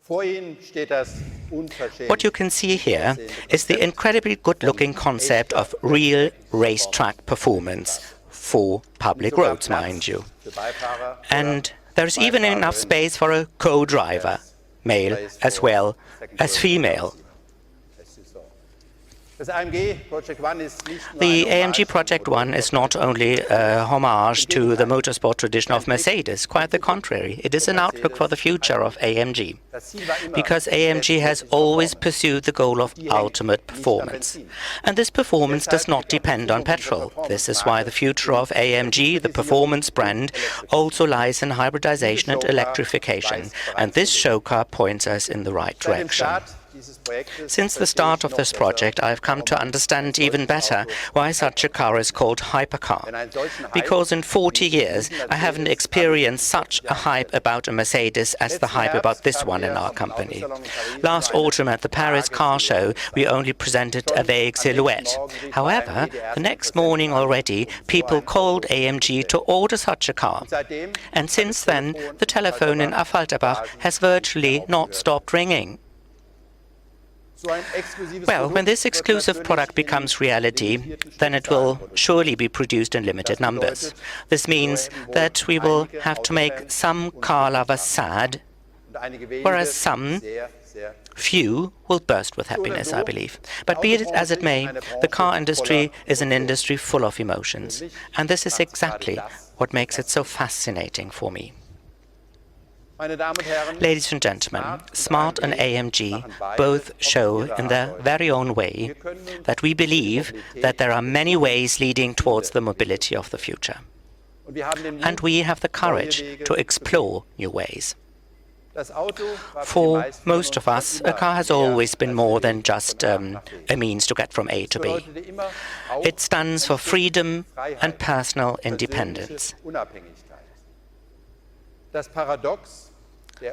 What you can see here is the incredibly good-looking concept of real racetrack performance for public roads, mind you. And there's even enough space for a co-driver, male as well as female. The AMG Project 1 is not only a homage to the motorsport tradition of Mercedes, quite the contrary. It is an outlook for the future of AMG, because AMG has always pursued the goal of ultimate performance. And this performance does not depend on petrol. This is why the future of AMG, the performance brand, also lies in hybridization and electrification. And this show car points us in the right direction. Since the start of this project, I've come to understand even better why such a car is called hypercar. Because in 40 years, I haven't experienced such a hype about a Mercedes as the hype about this one in our company. Last autumn at the Paris car show, we only presented a vague silhouette. However, the next morning already, people called AMG to order such a car. And since then, the telephone in Affalterbach has virtually not stopped ringing. Well, when this exclusive product becomes reality, then it will surely be produced in limited numbers. This means that we will have to make some car lovers sad, whereas some, few, will burst with happiness, I believe. But be it as it may, the car industry is an industry full of emotions. And this is exactly what makes it so fascinating for me. Ladies and gentlemen, Smart and AMG both show in their very own way that we believe that there are many ways leading towards the mobility of the future. And we have the courage to explore new ways. For most of us, a car has always been more than just a means to get from A to B. It stands for freedom and personal independence.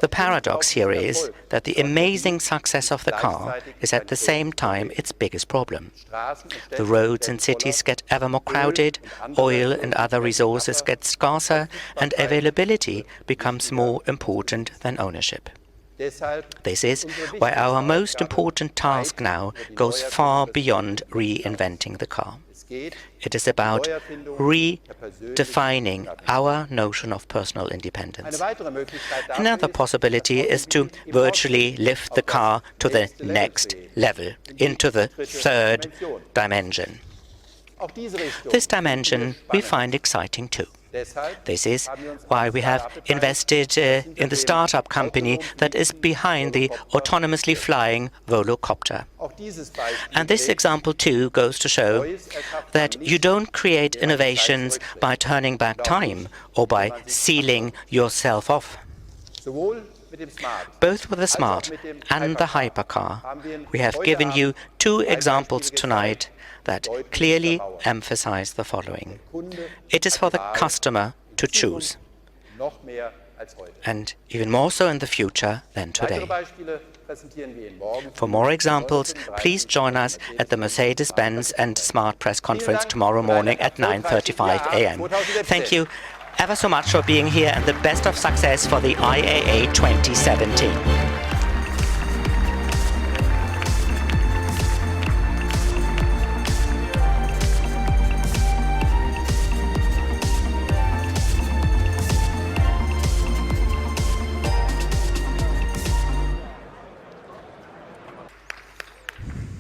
The paradox here is that the amazing success of the car is at the same time its biggest problem. The roads in cities get ever more crowded, oil and other resources get scarcer, and availability becomes more important than ownership. This is why our most important task now goes far beyond reinventing the car. It is about redefining our notion of personal independence. Another possibility is to virtually lift the car to the next level, into the third dimension. This dimension we find exciting too. This is why we have invested in the startup company that is behind the autonomously flying Volocopter. And this example too goes to show that you don't create innovations by turning back time or by sealing yourself off. Both with the Smart and the hypercar, we have given you two examples tonight that clearly emphasize the following. It is for the customer to choose, and even more so in the future than today. For more examples, please join us at the Mercedes-Benz and Smart press conference tomorrow morning at 9:35 a.m. Thank you ever so much for being here, and the best of success for the IAA 2017.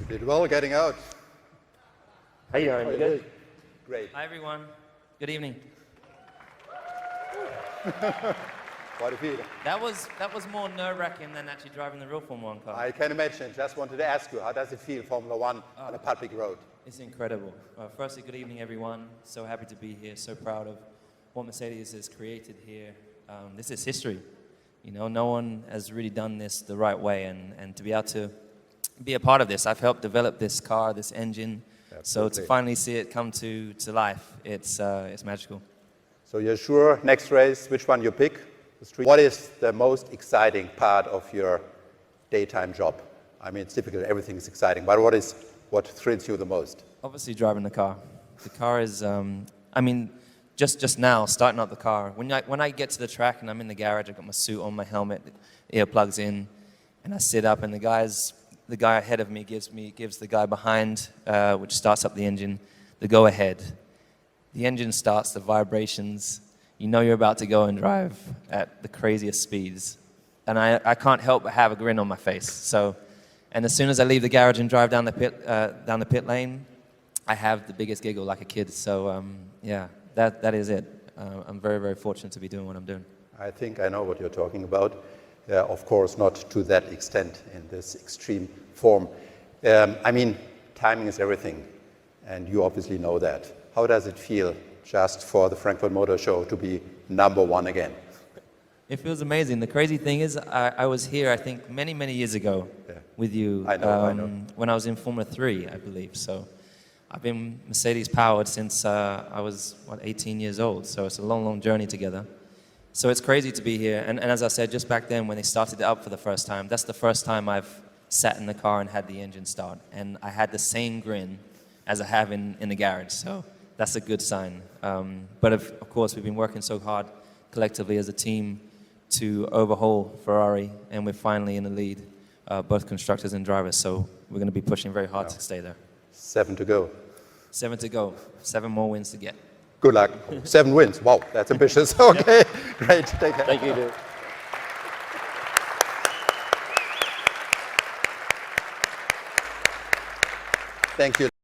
Did well getting out. How you doing? You good? Great. Hi everyone. Good evening. Quite a feat. That was more nerve-wracking than actually driving the real Formula 1 car. I can imagine. Just wanted to ask you, how does it feel, Formula 1 on a public road? It's incredible. Firstly, good evening everyone. So happy to be here. So proud of what Mercedes has created here. This is history. You know, no one has really done this the right way, and to be able to be a part of this. I've helped develop this car, this engine. Absolutely. So to finally see it come to life, it's magical. So you're sure next race, which one you pick? What is the most exciting part of your daytime job? I mean, it's difficult, everything is exciting, but what thrills you the most? Obviously driving the car. The car is, I mean, just now, starting up the car. When I get to the track and I'm in the garage, I've got my suit on, my helmet, earplugs in, and I sit up, and the guy ahead of me gives the guy behind, which starts up the engine, the go ahead. The engine starts, the vibrations. You know you're about to go and drive at the craziest speeds. And I can't help but have a grin on my face. So, and as soon as I leave the garage and drive down the pit lane, I have the biggest giggle like a kid. So yeah, that is it. I'm very, very fortunate to be doing what I'm doing. I think I know what you're talking about. Of course, not to that extent in this extreme form. I mean, timing is everything, and you obviously know that. How does it feel just for the Frankfurt Motor Show to be #1 again? It feels amazing. The crazy thing is, I was here, I think, many, many years ago with you. I know. When I was in Formula 3, I believe. So I've been Mercedes powered since I was, 18 years old. So it's a long, long journey together. So it's crazy to be here. And as I said, just back then when they started it up for the first time, that's the first time I've sat in the car and had the engine start. And I had the same grin as I have in the garage. So that's a good sign. But of course, we've been working so hard collectively as a team to overhaul Ferrari, and we're finally in the lead, both constructors and drivers. So we're going to be pushing very hard to stay there. 7 to go. 7 to go. 7 more wins to get. Good luck. 7 wins. Wow, that's ambitious. Okay, great. Take care. Thank you, dude. Thank you.